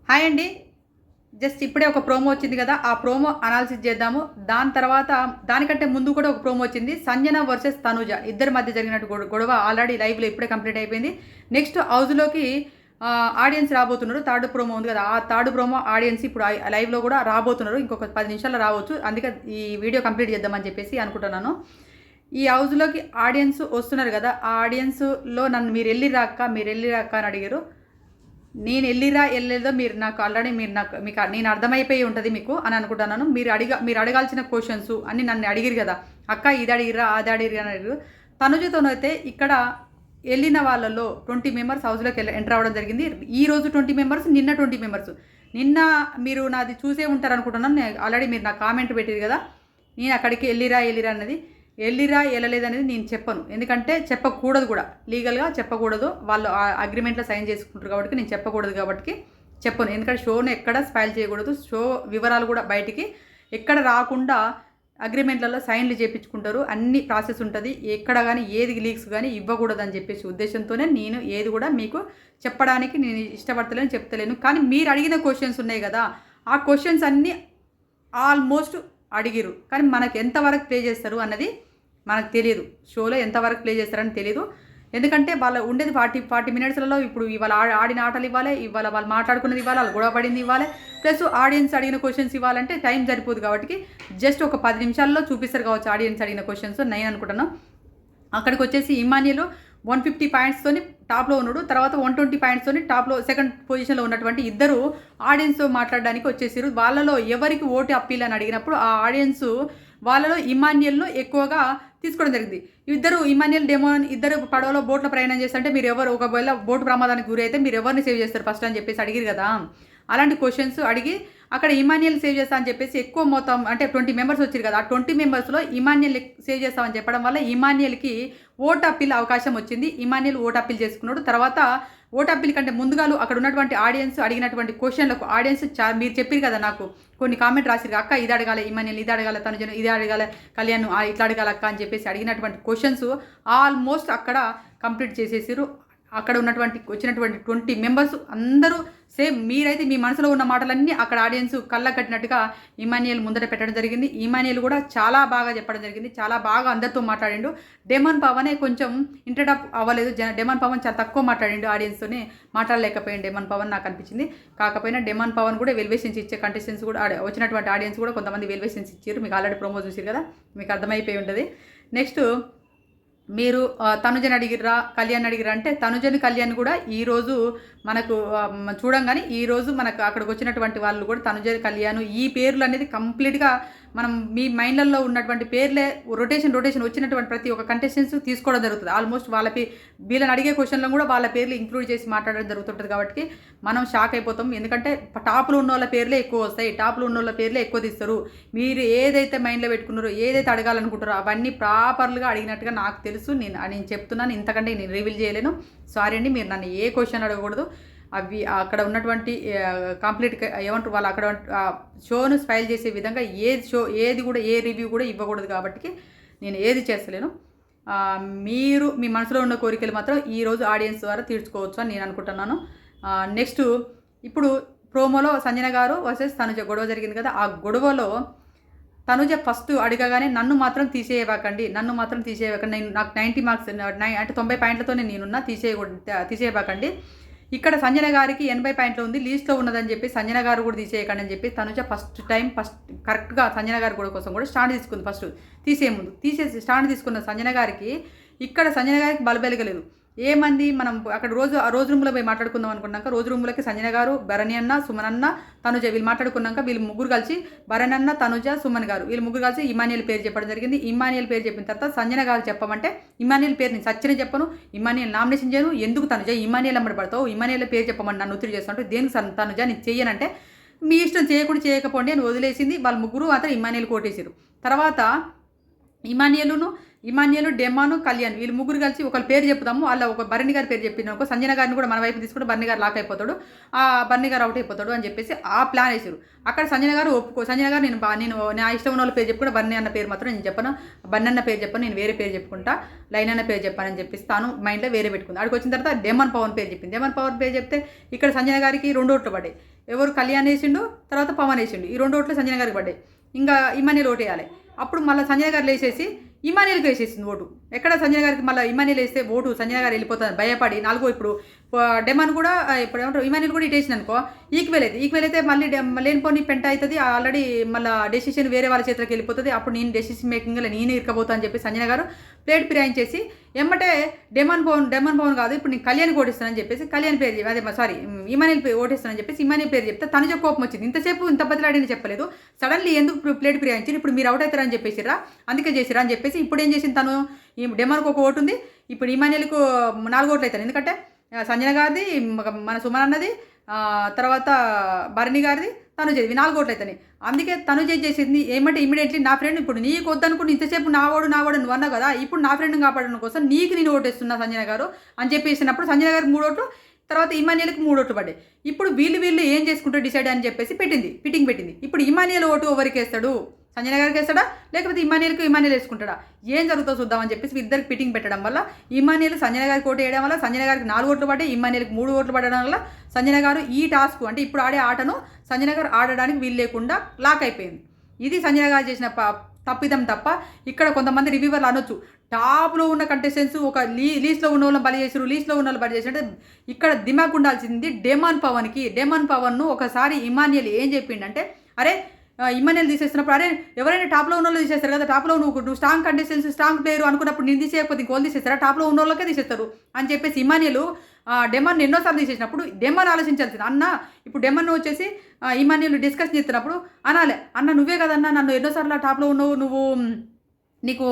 Hi అండి. Just ఇప్పుడే ఒక ప్రోమో వచ్చింది కదా! ఆ ప్రోమో అనాలిసిస్ చేద్దాము. దాని తర్వాత దానికంటే ముందు కూడా ఒక ప్రోమో వచ్చింది. సంజన వర్సెస్ తనూజ ఇద్దరి మధ్య జరిగినట్టు గొడవ ఆల్రెడీ లైవ్‌లో ఇప్పుడే కంప్లీట్ అయిపోయింది. నెక్స్ట్ హౌస్‌లోకి ఆడియన్స్ రాబోతున్నారు. థర్డ్ ప్రోమో ఉంది కదా! ఆ థర్డ్ ప్రోమో ఆడియన్స్ ఇప్పుడు లైవ్‌లో కూడా రాబోతున్నారు. ఇంకొక 10 నిమిషాల్లో రావచ్చు. అందుకే ఈ వీడియో కంప్లీట్ చేద్దామని చెప్పేసి అనుకుంటున్నాను. ఈ హౌస్‌లోకి ఆడియన్స్ వస్తున్నారు కదా! ఆ ఆడియన్స్‌లో నన్ను మీరెళ్ళిర్రా అక్క అని అడిగారు. నేను ఎళ్ళలేదో మీరు నాకు ఆల్రెడీ మీకు నేను అర్థమైపోయి ఉంటది మీకు అని అనుకుంటున్నాను. మీరు అడగాల్సిన క్వెషన్స్ అన్నీ నన్ను అడిగిర్రు గదా! అక్క ఇది అడిగిర్రా, అది అడిగిర్రా అని అడిగిర్రు. తనుజతోనైతే ఇక్కడ ఎళ్ళిన వాళ్ళలో 20 మెంబర్స్ హౌస్‌లోకి ఎంటర్ అవ్వడం జరిగింది. ఈరోజు 20 మెంబర్స్, నిన్న 20 మెంబర్స్. నిన్న మీరు నాది చూసే ఉంటారనుకుంటున్నాను. ఆల్రెడీ మీరు నాకు కామెంట్ పెట్టిర్రు గదా! నేను అక్కడికి ఎళ్ళిరా అన్నది. ఎళ్ళిరా ఎళ్ళలేదనేది నేను చెప్పను. ఎందుకంటే చెప్పకూడదు కూడా. లీగల్‌గా చెప్పకూడదు. వాళ్ళు అగ్రీమెంట్‌లో సైన్ చేసుకుంటారు కాబట్టి నేను చెప్పకూడదు కాబట్టి చెప్పను. ఎందుకంటే షోని ఎక్కడ స్పాయిల్ చేయకూడదు. షో వివరాలు కూడా బయటికి ఎక్కడ రాకుండా అగ్రీమెంట్‌లలో సైన్‌లు చేపించుకుంటారు. అన్ని ప్రాసెస్ ఉంటది. ఎక్కడ గాని ఏది లీక్స్ గాని ఇవ్వకూడదని చెప్పేసి ఉద్దేశంతోనే నేను ఏది కూడా మీకు చెప్పడానికి నేను ఇష్టపడతలేను, చెప్తలేను. కానీ మీరు అడిగిన క్వెషన్స్ ఉన్నాయి కదా! ఆ క్వెషన్స్ అన్నీ ఆల్మోస్ట్ అడిగిర్రు. కానీ మనకు ఎంతవరకు ప్లే చేస్తారు అన్నది మనకు తెలియదు. షోలో ఎంతవరకు ప్లే చేస్తారని తెలీదు. ఎందుకంటే వాళ్ళు ఉండేది 40 మినిట్స్‌లలో ఇప్పుడు ఇవాళ ఆడిన ఆటలు ఇవ్వాలి. ఇవాళ వాళ్ళు మాట్లాడుకున్నది ఇవ్వాలి. వాళ్ళు గొడవ పడింది ఇవ్వాలి. ప్లస్ ఆడియన్స్ అడిగిన క్వెషన్స్ ఇవ్వాలంటే టైం సరిపోదు కాబట్టి జస్ట్ ఒక 10 నిమిషాల్లో చూపిస్తారు కావచ్చు ఆడియన్స్ అడిగిన క్వెషన్స్ నేను అనుకుంటున్నాను. అక్కడికి వచ్చేసి ఇమాన్యుల్ 150 పాయింట్స్తోని టాప్‌లో ఉన్నాడు. తర్వాత 120 పాయింట్స్తోని టాప్‌లో సెకండ్ పొజిషన్‌లో ఉన్నటువంటి ఇద్దరు ఆడియన్స్‌తో మాట్లాడడానికి వచ్చేసిర్రు. వాళ్ళలో ఎవరికి ఓటు అప్పీల్ అని అడిగినప్పుడు ఆ ఆడియన్స్ వాళ్ళలో ఇమాన్యుల్‌ను ఎక్కువగా తీసుకోవడం జరిగింది. ఇమాన్యుల్, డెమోన్ ఇద్దరు పడవలో బోట్‌లో ప్రయాణం చేస్తుంటే మీరు ఎవరు ఒకవేళ బోట్ ప్రమాదానికి గురైతే మీరు ఎవరిని సేవ్ చేస్తారు ఫస్ట్ అని చెప్పేసి అడిగిరు కదా! అలాంటి క్వెషన్స్ అడిగి అక్కడ ఇమాన్యుల్ సేవ్ చేస్తా అని చెప్పేసి ఎక్కువ మొత్తం అంటే 20 మెంబర్స్ వచ్చారు కదా! ఆ 20 మెంబర్స్‌లో ఇమాన్యుల్ సేవ్ చేస్తామని చెప్పడం వల్ల ఇమాన్యుల్‌కి ఓట్ అప్పీల్ అవకాశం వచ్చింది. ఇమాన్యుల్ ఓట్ అప్పీల్ చేసుకున్నాడు. తర్వాత ఓట్ అప్పీల్ కంటే ముందుగాలు అక్కడ ఉన్నటువంటి ఆడియన్స్ అడిగినటువంటి క్వెషన్లకు ఆడియన్స్ మీరు చెప్పిరు కదా నాకు కొన్ని కామెంట్ రాసిరు. అక్క ఇది అడగాలి ఇమాన్యుల్, ఇది అడగాలి తనుజను, ఇది అడగాలి కళ్యాణ్, ఇట్లా అడగాలి అక్క అని చెప్పేసి అడిగినటువంటి క్వెషన్స్ ఆల్మోస్ట్ అక్కడ కంప్లీట్ చేసేసిరు. అక్కడ వచ్చినటువంటి 20 మెంబర్స్ అందరూ సేమ్ మీరైతే మీ మనసులో ఉన్న మాటలన్నీ అక్కడ ఆడియన్స్ కళ్ళకు కట్టినట్టుగా ఇమాన్యుల్ ముందట పెట్టడం జరిగింది. ఇమాన్యుల్ కూడా చాలా బాగా చెప్పడం జరిగింది. చాలా బాగా అందరితో మాట్లాడిండు. డెమన్ పవనే కొంచెం ఇంటర్డప్ అవ్వలేదు. డెమన్ పవన్ చాలా తక్కువ మాట్లాడిండు. ఆడియన్స్తోనే మాట్లాడలేకపోయింది డెమన్ పవన్ నాకు అనిపించింది. కాకపోయినా డెమన్ పవన్ కూడా వెల్వేషన్స్ ఇచ్చే కంటెస్టెంట్స్ కూడా వచ్చినటువంటి ఆడియన్స్ కూడా కొంతమంది వెల్వేషన్స్ ఇచ్చారు. మీకు ఆల్రెడీ ప్రోమో చూసారు కదా, మీకు అర్థమైపోయి ఉంటుంది. నెక్స్ట్ మీరు తనుజని అడిగిర్రా, కళ్యాణ్ అడిగిర్రా అంటే తనుజని, కళ్యాణ్ కూడా ఈరోజు మనకు చూడంగానే ఈరోజు మనకు అక్కడికి వచ్చినటువంటి వాళ్ళు కూడా తనుజని, కళ్యాణ్ ఈ పేర్లు అనేది కంప్లీట్గా మనం మీ మైండ్లలో ఉన్నటువంటి పేర్లే రొటేషన్ వచ్చినటువంటి ప్రతి ఒక్క కంటెస్టెంట్స్ తీసుకోవడం జరుగుతుంది. ఆల్మోస్ట్ వీళ్ళని అడిగే క్వశ్చన్లో కూడా వాళ్ళ పేర్లు ఇంక్లూడ్ చేసి మాట్లాడడం జరుగుతుంటుంది. కాబట్టి మనం షాక్ అయిపోతాం. ఎందుకంటే టాప్లో ఉన్న వాళ్ళ పేర్లే ఎక్కువ వస్తాయి. టాప్లో ఉన్న వాళ్ళ పేర్లే ఎక్కువ తీస్తారు. మీరు ఏదైతే మైండ్లో పెట్టుకున్నారో, ఏదైతే అడగాలనుకుంటారో అవన్నీ ప్రాపర్గా అడిగినట్టుగా నాకు తెలుసు. నేను చెప్తున్నాను. ఇంతకంటే నేను రివీల్ చేయలేను. సారీ అండి. మీరు నన్ను ఏ క్వశ్చన్ అడగకూడదు. అవి అక్కడ ఉన్నటువంటి కంప్లీట్గా ఏమంటారు వాళ్ళు అక్కడ షోను స్పైల్ చేసే విధంగా ఏది కూడా ఏ రివ్యూ కూడా ఇవ్వకూడదు. కాబట్టి నేను ఏది చేస్తలేను. మీరు మీ మనసులో ఉన్న కోరికలు మాత్రం ఈరోజు ఆడియన్స్ ద్వారా తీర్చుకోవచ్చు అని నేను అనుకుంటున్నాను. నెక్స్ట్ ఇప్పుడు ప్రోమోలో సంజన గారు వర్సెస్ తనుజ గొడవ జరిగింది కదా! ఆ గొడవలో తనుజ ఫస్ట్ అడగగానే నన్ను మాత్రం తీసేయకండి, నేను నాకు 90 మార్క్స్ అంటే 90 పాయింట్లతోనే నేనున్నా, తీసేయకండి. ఇక్కడ సంజన గారికి 80 పాయింట్లు ఉంది, లీస్ట్లో ఉన్నదని చెప్పి సంజన గారు కూడా తీసేయకండి అని చెప్పి తనుజ ఫస్ట్ కరెక్ట్గా సంజన గారి కూడా కోసం కూడా స్టాండ్ తీసుకుంది. ఫస్ట్ తీసేసి స్టాండ్ తీసుకున్న సంజన గారికి ఇక్కడ సంజన గారికి బలబెలగలేదు. ఏమంది మనం అక్కడ రోజు రూమ్లో పోయి మాట్లాడుకుందాం అనుకున్నాక రోజు రూమ్లోకి సంజన గారు, భరణి అన్న, సుమన్ అన్న, తనుజ వీళ్ళు మాట్లాడుకున్నాక వీళ్ళు ముగ్గురు కలిసి భరణి అన్న, తనుజ, సుమన్ గారు వీళ్ళు ముగ్గురు కలిసి ఇమాన్యుల్ పేరు చెప్పడం జరిగింది. ఇమాన్యుల్ పేరు చెప్పిన తర్వాత సంజన గారు చెప్పమంటే ఇమాన్యుల్ పేరు నేను సచ్చిని చెప్పను, ఇమాన్యుల్ నామినేషన్ చేయను, ఎందుకు తనుజ ఇమాన్యుల్ అమ్మడి పడతావు, ఇమాన్యుల్ పేరు చెప్పమని నన్ను ఒత్తిడి చేస్తుంటే దేనికి తనుజ నేను చెయ్యనంటే మీ ఇష్టం చేయకపోండి అని వదిలేసింది. వాళ్ళు ముగ్గురు మాత్రం ఇమాన్యుల్ కోటేసారు. తర్వాత ఇమాన్యుల్ను ఇమాన్యుల్, డెమాను, కళ్యాణ్ వీళ్ళు ముగ్గురు కలిసి ఒకళ్ళ పేరు చెప్తాము. వాళ్ళ ఒక బర్ని గారి పేరు చెప్పిన అనుకో సంజన గారిని కూడా మన వైపు తీసుకుంటే బర్ని గారు లాక్ అయిపోతాడు, ఆ బర్ని గారు అవుట్ అయిపోతాడు అని చెప్పేసి ఆ ప్లాన్ వేసారు. అక్కడ సంజన గారు సంజన గారు నేను నా ఇష్టం ఉన్న వాళ్ళ పేరు చెప్పుకుంటే బర్ని అన్న పేరు మాత్రం నేను చెప్పను, బర్ని అన్న పేరు చెప్పను, నేను వేరే పేరు చెప్పుకుంటా, లైన్ అన్న పేరు చెప్పానని చెప్పేసి తాను మైండ్లో వేరే పెట్టుకుంది. అక్కడికి వచ్చిన తర్వాత డెమన్ పవన్ పేరు చెప్పింది. డెమన్ పవన్ పేరు చెప్తే ఇక్కడ సంజన గారికి 2 ఓట్లు పడ్డాయి. ఎవరు కళ్యాణ్ వేసిండు, తర్వాత పవన్ వేసిండు. ఈ 2 ఓట్లు సంజన గారికి పడ్డాయి. ఇంకా ఇమాన్యుల్ ఓటు వేయాలి. అప్పుడు మళ్ళీ సంజన గారు లేచేసి ఇమాన్యుల్కి వేసేసింది ఓటు. ఎక్కడ సంజన గారికి మళ్ళీ ఇమాన్యుల్ వేస్తే ఓటు సంజన గారు వెళ్ళిపోతుంది భయపడి. 4 ఇప్పుడు డెమాన్ కూడా ఇప్పుడు ఏమంటారు ఇమాన్యుల్ కూడా ఇటేసింది అనుకో ఈక్వెల్ అయితే మళ్ళీ లేనిపోని పెంట అవుతుంది. ఆల్రెడీ మళ్ళీ డెసిషన్ వేరే వాళ్ళ చేతిలోకి వెళ్ళిపోతుంది. అప్పుడు నేను డెసిషన్ మేకింగ్లో నేను ఇరకపోతా అని చెప్పి సంజన గారు ప్లేట్ ఫిరాయించేసి ఎమ్మటే డెమాన్ పవన్ కాదు ఇప్పుడు నేను కళ్యాణ్ ఓటిస్తానని చెప్పేసి కళ్యాణ్ పేరు అదే సారీ ఇమాన్యుల్ ఓటిస్తానని చెప్పేసి ఇమాన్యుల్ పేరు చెప్తే తనుజ కోపం వచ్చింది. ఇంతసేపు ఇంత బదిలాడని చెప్పలేదు, సడన్లీ ఎందుకు ప్లేట్ ఫిరాయించి ఇప్పుడు మీరు అవుట్ అవుతారని చెప్పేసిరా, అందుకే చేసిరా అని చెప్పేసి ఇప్పుడు ఏం చేసింది తను ఈ డెమాన్కు 1 ఓటు ఉంది, ఇప్పుడు ఇమాన్యుల్కు 4 ఓట్లు అవుతాను. ఎందుకంటే సంజన గారిది, మన సుమన్ అన్నది, తర్వాత భరణి గారిది, తనుజది 4 ఓట్లు అవుతాయి. అందుకే తనుజ చేసింది ఏమంటే ఇమీడియట్లీ నా ఫ్రెండ్ ఇప్పుడు నీకు వద్దనుకుంటే ఇంతసేపు నావాడు నువ్వు అన్నావు కదా, ఇప్పుడు నా ఫ్రెండ్ని కాపాడడం కోసం నీకు నేను ఓటేస్తున్నా సంజన గారు అని చెప్పేసినప్పుడు సంజన గారికి 3 ఓట్లు, తర్వాత ఇమాన్యుల్కి 3 ఓట్లు పడ్డాయి. ఇప్పుడు వీళ్ళు ఏం చేసుకుంటారు డిసైడ్ అని చెప్పేసి ఫిట్టింగ్ పెట్టింది. ఇప్పుడు ఇమాన్యుల్ ఓటు ఎవరికి వేస్తాడు, సంజన గారికి వేస్తాడా లేకపోతే ఇమాన్యుల్ వేసుకుంటాడా, ఏం జరుగుతుందో చూద్దామని చెప్పేసి ఇద్దరికి ఫిట్టింగ్ పెట్టడం వల్ల ఇమాన్యుల్ సంజన గారికి ఓటు వేయడం వల్ల సంజన గారికి 4 ఓట్లు పడ్డాయి, ఇమాన్యుల్కి 3 ఓట్లు పడడం వల్ల సంజన గారు ఈ టాస్క్ అంటే ఇప్పుడు ఆడే ఆటను సంజన గారు ఆడడానికి వీలు లేకుండా లాక్ అయిపోయింది. ఇది సంజన గారు చేసిన తప్పిదం తప్ప ఇక్కడ కొంతమంది రివ్యూవర్లు అనొచ్చు టాప్లో ఉన్న కంటెస్టెంట్స్ ఒక లీస్ట్లో ఉన్న వాళ్ళని బలి చేసారు, లీస్ట్లో ఉన్న వాళ్ళు బలి చేసి అంటే ఇక్కడ దిమాగ్ ఉండాల్సింది డెమాన్ పవన్ను. ఒకసారి ఇమాన్యుల్ ఏం చెప్పిండంటే అరే ఇమాన్యుల్ తీసేస్తున్నప్పుడు అరే ఎవరైనా టాప్లో ఉన్న వాళ్ళు తీసేస్తారు కదా, టాప్లో నువ్వు స్ట్రాంగ్ కంటెస్టెంట్స్ స్ట్రాంగ్ ప్లేయర్ అనుకున్నప్పుడు నేను తీసేయకపోతే ఇంకోళ్ళు తీసేస్తారా, టాప్లో ఉన్న వాళ్ళకే తీసేస్తారు అని చెప్పేసి ఇమాన్యుల్ డెమాన్ ఎన్నోసార్లు తీసేసినప్పుడు డెమాన్ ఆలోచించాల్సింది. అన్న ఇప్పుడు డెమాన్ వచ్చేసి ఇమాన్యుల్ డిస్కస్ చేస్తున్నప్పుడు అనాలే అన్న నువ్వే కదన్నా నన్ను ఎన్నోసార్లు టాప్లో ఉన్నావు, నువ్వు నీకు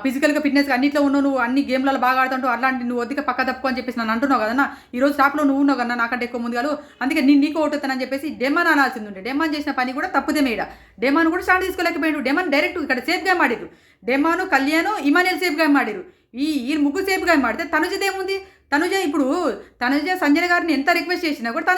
ఫిజికల్గా ఫిట్నెస్గా అన్నింటిలో ఉన్నావు, నువ్వు అన్ని గేమ్లలో బాగా ఆడుతుంటావు, అట్లాంటి నువ్వు వద్దిక పక్క తప్పుకో అని చెప్పేసి నన్ను అంటున్నావు కదన్నా, ఈరోజు టాప్లో నువ్వు ఉన్నావు కన్నా నాకంటే ఎక్కువ ముందుగా, అందుకే నీకు ఓటుతానని చెప్పేసి డెమాన్ అనాల్సింది ఉండే. డెమాన్ చేసిన పని కూడా తప్పుదే మేడ. డెమాన్ కూడా స్టాండ్ తీసుకోలేకపోయాడు. డెమాన్ డైరెక్ట్ ఇక్కడ సేఫ్ గేమ్ ఆడిరు. Demon, Kalyan, Emmanuel safe game ఆడిరు. ఈ ముగ్గురు సేఫ్ గేమ్ ఆడితే తనుజదేముంది, తనుజ సంజన గారిని ఎంత రిక్వెస్ట్ చేసినా కూడా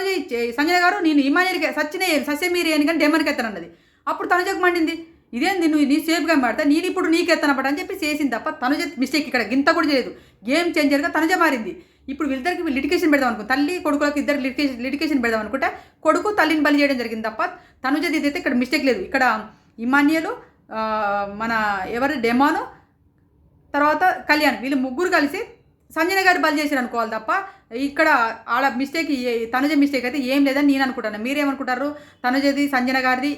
సంజన గారు నేను ఇమాన్యుల్కి సత్య మీరు అని కానీ డెమాన్కి ఎత్తనన్నది. అప్పుడు తనుజకు మండింది ఇదేంది నువ్వు నీ సేఫ్గా మాడితే నేను ఇప్పుడు నీకు ఎత్తనపట అని చెప్పి చేసింది తప్ప తనుజ మిస్టేక్ ఇక్కడ గింత కూడా చేయలేదు. గేమ్ చేంజర్గా తనుజ మారింది. ఇప్పుడు వీళ్ళిద్దరికి లిటికేషన్ పెడదాం అనుకో, తల్లి కొడుకులకు ఇద్దరు లిటికేషన్ పెడదాం అనుకుంటే కొడుకు తల్లిని బలి చేయడం జరిగింది తప్ప తనుజది ఇదైతే ఇక్కడ మిస్టేక్ లేదు. ఇక్కడ ఇమాన్యుల్, మన ఎవరు డెమాను, తర్వాత కళ్యాణ్ వీళ్ళు ముగ్గురు కలిసి సంజన గారు బలి చేశారు అనుకోవాలి తప్ప ఇక్కడ ఆడ మిస్టేక్ తనుజ మిస్టేక్ అయితే ఏం లేదని నేను అనుకుంటాను. మీరేమనుకుంటారు? తనుజది సంజన గారిది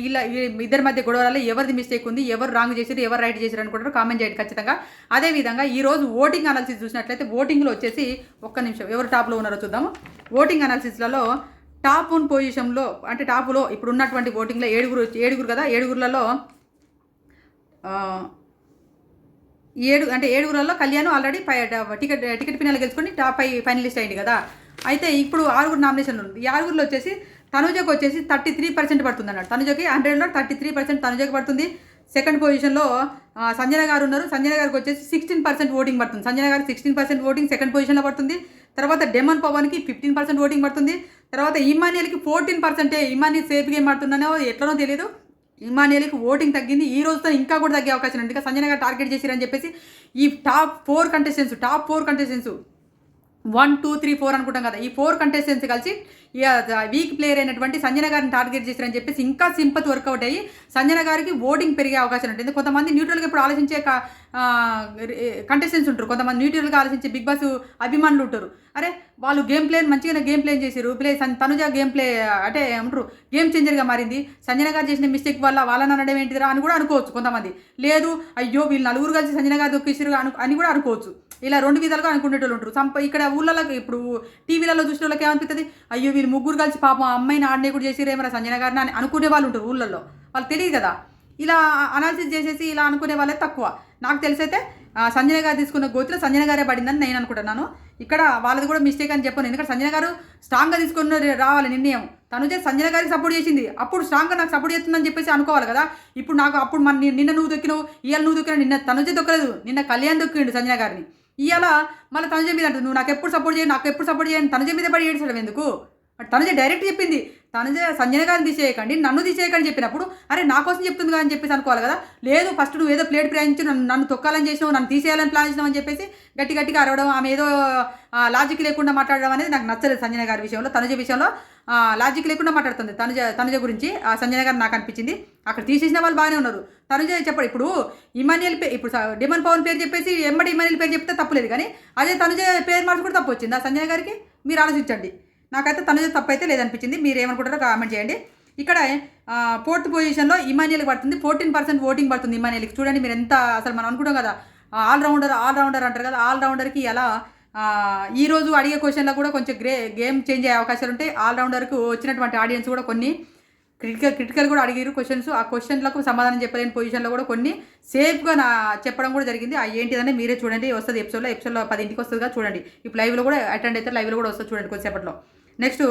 ఇలా ఇద్దరి మధ్య గొడవలలో ఎవరిది మిస్టేక్ ఉంది, ఎవరు రాంగ్ చేశారు, ఎవరు రైట్ చేశారు అనుకుంటారు కామెంట్ చేయండి ఖచ్చితంగా. అదేవిధంగా ఈరోజు ఓటింగ్ అనాలిసిస్ చూసినట్లయితే ఓటింగ్లో వచ్చేసి ఒక్క నిమిషం ఎవరు టాప్లో ఉన్నారో చూద్దాము. ఓటింగ్ అనాలిసిస్లలో టాప్ 1 పొజిషన్లో అంటే టాప్లో ఇప్పుడు ఉన్నటువంటి ఓటింగ్లో ఏడుగురు కదా, ఏడుగురులలో 7 కళ్యాణ్ ఆల్రెడీ టికెట్ ఫైనల్ గెలుచుకొని టాప్ 5 ఫైనలిస్ట్ అయింది కదా. అయితే ఇప్పుడు 6 నామినేషన్లు ఉంది. ఈ 6 వచ్చేసి తనుజకు వచ్చేసి 33% పడుతుంది అన్నాడు. తనుజకి 100లో 33% తనుజకి పడుతుంది. సెకండ్ పొజిషన్లో సంజన గారు ఉన్నారు. సంజన గారికి వచ్చేసి 16% ఓటింగ్ పడుతుంది. సంజన గారికి 16% ఓటింగ్ సెకండ్ పొజిషన్లో పడుతుంది. తర్వాత డెమన్ పవన్కి 15% ఓటింగ్ పడుతుంది. తర్వాత ఇమాన్యుల్కి 14%. ఇమాన్యుల్ సేఫ్ గేమ్ ఆడుతున్నానో ఎట్లనో తెలియదు, ఇమాన్యుల్కి ఓటింగ్ తగ్గింది. ఈ రోజుతో ఇంకా కూడా తగ్గే అవకాశం ఉంది. ఇంకా సంజన గారు టార్గెట్ చేసిరని చెప్పేసి ఈ టాప్ 4 కంటెస్టెంట్స్ 1, 2, 3, 4 అనుకుంటాం కదా, ఈ 4 కంటెస్టెంట్స్ కలిసి వీక్ ప్లేయర్ అయినటువంటి సంజన గారిని టార్గెట్ చేశారని చెప్పేసి ఇంకా సింపతి వర్కౌట్ అయ్యి సంజన గారికి ఓటింగ్ పెరిగే అవకాశం ఉంటుంది. కొంతమంది న్యూట్రల్గా ఇప్పుడు ఆలోచించే కంటెస్టెంట్స్ ఉంటారు, కొంతమంది న్యూట్రల్గా ఆలోచించే బిగ్ బాస్ అభిమానులు ఉంటారు. అరే వాళ్ళు గేమ్ మంచిగానే గేమ్ ప్లే చేశారు, తనుజ గేమ్ ప్లే అంటే ఏమంటారు గేమ్ చేంజర్గా మారింది, సంజన గారు చేసిన మిస్టేక్ వల్ల వాళ్ళని అనడం ఏంటిదిరా అని కూడా అనుకోవచ్చు కొంతమంది. లేదు అయ్యో వీళ్ళు 4 కలిసి సంజన గారు దొక్కేసారు అని కూడా అనుకోవచ్చు. ఇలా 2 విధాలుగా అనుకునేటోళ్ళు ఉంటారు. ఇక్కడ ఊళ్ళలో ఇప్పుడు టీవీలలో చూసిన వాళ్ళకి ఏమనిపిస్తుంది, అయ్యో వీళ్ళు 3 కలిసి పాపం అమ్మాయిని ఆడనే కూడా చేసిరేమరా సంజన గారిని అని అనుకునే వాళ్ళు ఉంటారు ఊళ్ళల్లో. వాళ్ళు తెలియదు కదా, ఇలా అనాలిసిస్ చేసేసి ఇలా అనుకునే వాళ్ళే తక్కువ. నాకు తెలిసైతే సంజన గారు తీసుకున్న గోతిలో సంజన గారే పడిందని నేను అనుకుంటున్నాను. ఇక్కడ వాళ్ళది కూడా మిస్టేక్ అని చెప్పాను. ఎందుకంటే సంజన గారు స్ట్రాంగ్గా తీసుకున్న రావాలి నిర్ణయం. తనుజ సంజన గారికి సపోర్ట్ చేసింది, అప్పుడు స్ట్రాంగ్గా నాకు సపోర్ట్ చేస్తుందని చెప్పేసి అనుకోవాలి కదా. ఇప్పుడు నాకు అప్పుడు నిన్న నువ్వు దొక్కినావు, ఇవాళ నువ్వు దొక్కినావు. నిన్న తనుజ దొక్కలేదు, నిన్న కళ్యాణ్ దొక్కిండు సంజన గారిని. ఇవాళ మళ్ళీ తనుజ మీద అంటుంది, నువ్వు నాకు ఎప్పుడు సపోర్ట్ చేయను, నాకు ఎప్పుడు సపోర్ట్ చేయను, తనుజ మీద పడి ఏడ్చడం ఎందుకు? తనుజ డైరెక్ట్ చెప్పింది, తనుజ సంజన గారిని తీసేయకండి, నన్ను తీసేయకండి చెప్పినప్పుడు అరే నా కోసం చెప్తుంది కదా అని చెప్పేసి అనుకోవాలి కదా. లేదు ఫస్ట్ నువ్వు ఏదో ప్లేట్ ప్రయాణించి నన్ను తొక్కాలని చేసినావు, నన్ను తీసేయాలని ప్లాన్ చేసినావు అని చెప్పేసి గట్టిగా అరవడం, ఆమె ఏదో లాజిక్ లేకుండా మాట్లాడడం అనేది నాకు నచ్చలేదు. సంజన గారి విషయంలో, తనుజ విషయంలో లాజిక్ లేకుండా మాట్లాడుతుంది తనుజ గురించి. ఆ సంజన గారు నాకు అనిపించింది. అక్కడ తీసేసిన వాళ్ళు బాగానే ఉన్నారు. తనుజ చెప్పడు, ఇప్పుడు ఇమాన్యుయల్ ఇప్పుడు డిమన్ పవన్ పేరు చెప్పేసి ఎంబడి ఇమాన్యుయల్ పేరు చెప్తే తప్పులేదు, కానీ అదే తనుజ పేరు మార్చి కూడా తప్పు వచ్చింది ఆ సంజన గారికి. మీరు ఆలోచించండి. నాకైతే తనుజ తప్పు అయితే లేదనిపించింది. మీరు ఏమనుకుంటారో కామెంట్ చేయండి. ఇక్కడ 4th పొజిషన్లో ఇమాన్యుయల్కి పడుతుంది, 14% ఓటింగ్ పడుతుంది ఇమాన్యుయల్కి. చూడండి మీరు ఎంత, అసలు మనం అనుకుంటాం కదా ఆల్రౌండర్ అంటారు కదా, ఆల్రౌండర్కి ఎలా ఈరోజు అడిగే క్వశ్చన్లో కూడా కొంచెం గేమ్ చేంజ్ అయ్యే అవకాశాలు ఉంటాయి. ఆల్రౌండర్కు వచ్చినటువంటి ఆడియన్స్ కూడా కొన్ని క్రిటికల్ కూడా అడిగారు క్వశ్చన్స్. ఆ క్వశ్చన్లకు సమాధానం చెప్పలేని పొజిషన్లో కూడా కొన్ని సేఫ్గా చెప్పడం కూడా జరిగింది. ఆ ఏంటిదని మీరే చూడండి, వస్తుంది ఎపిసోడ్లో 10ంటికి వస్తుందిగా చూడండి. ఇప్పుడు లైవ్లో కూడా అటెండ్ అయితే లైవ్లో కూడా వస్తుంది చూడండి కొద్దిసేపట్లో. నెక్స్ట్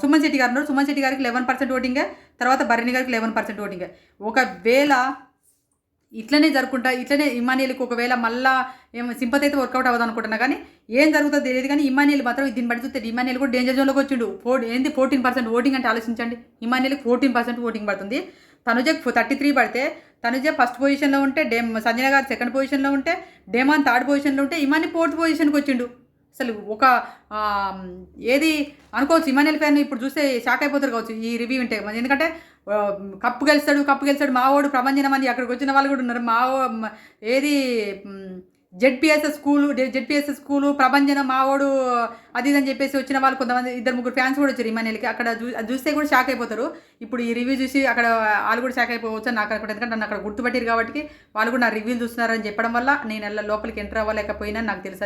సుమన్ శెట్టి గారు ఉన్నారు. సుమన్ శెట్టి గారికి 11% ఓటింగే, తర్వాత భరణి గారికి 11% ఓటింగే. ఒకవేళ ఇట్లనే ఇమాన్యుయల్కి ఒకవేళ మళ్ళీ ఏం సింపతి అయితే వర్కౌట్ అవ్వదు అనుకుంటున్నా, కానీ ఏం జరుగుతుందో తెలియదు. కానీ ఇమాన్యుయల్ మాత్రం దీన్ని బట్టి చూస్తే ఇమాన్యుయల్ కూడా డేంజర్ జోన్లోకి వచ్చిండు. 14% ఓటింగ్ అంటే ఆలోచించండి. ఇమాన్యుయల్కి 14% ఓటింగ్ పడుతుంది. తనుజకి 33 పడితే తనుజ ఫస్ట్ పొజిషన్లో ఉంటే, సంజన గారు 2nd పొజిషన్లో ఉంటే, డేమాన్ 3rd పొజిషన్లో ఉంటే, ఇమాన్యుయల్ 4th పొజిషన్కి వచ్చిండు. అసలు ఒక ఏది అనుకోవచ్చు, ఇమాన్యుయల్ ఫ్యాన్ ఇప్పుడు చూస్తే షాక్ అయిపోతారు కావచ్చు ఈ రివ్యూ ఉంటే. ఎందుకంటే కప్పు గెలుస్తాడు మావోడు ప్రభంజనం అని అక్కడికి వచ్చిన వాళ్ళు కూడా ఉన్నారు. ఏది జెడ్పిఎస్ఎస్ స్కూలు ప్రభంజనం మావోడు అది ఇదని చెప్పేసి వచ్చిన వాళ్ళు కొంతమంది 2-3 ఫ్యాన్స్ కూడా వచ్చారు ఇమాన్యుయల్కి. అక్కడ చూస్తే కూడా షాక్ అయిపోతారు. ఇప్పుడు ఈ రివ్యూ చూసి అక్కడ వాళ్ళు కూడా షాక్ అయిపోవచ్చు అని నాకు అనుకుంటే, ఎందుకంటే నన్ను అక్కడ గుర్తుపట్టారు కాబట్టి వాళ్ళు కూడా నా రివ్యూలు చూస్తున్నారని చెప్పడం వల్ల నేను లోపలికి ఎంటర్ అవ్వలేకపోయినా నాకు తెలుసు.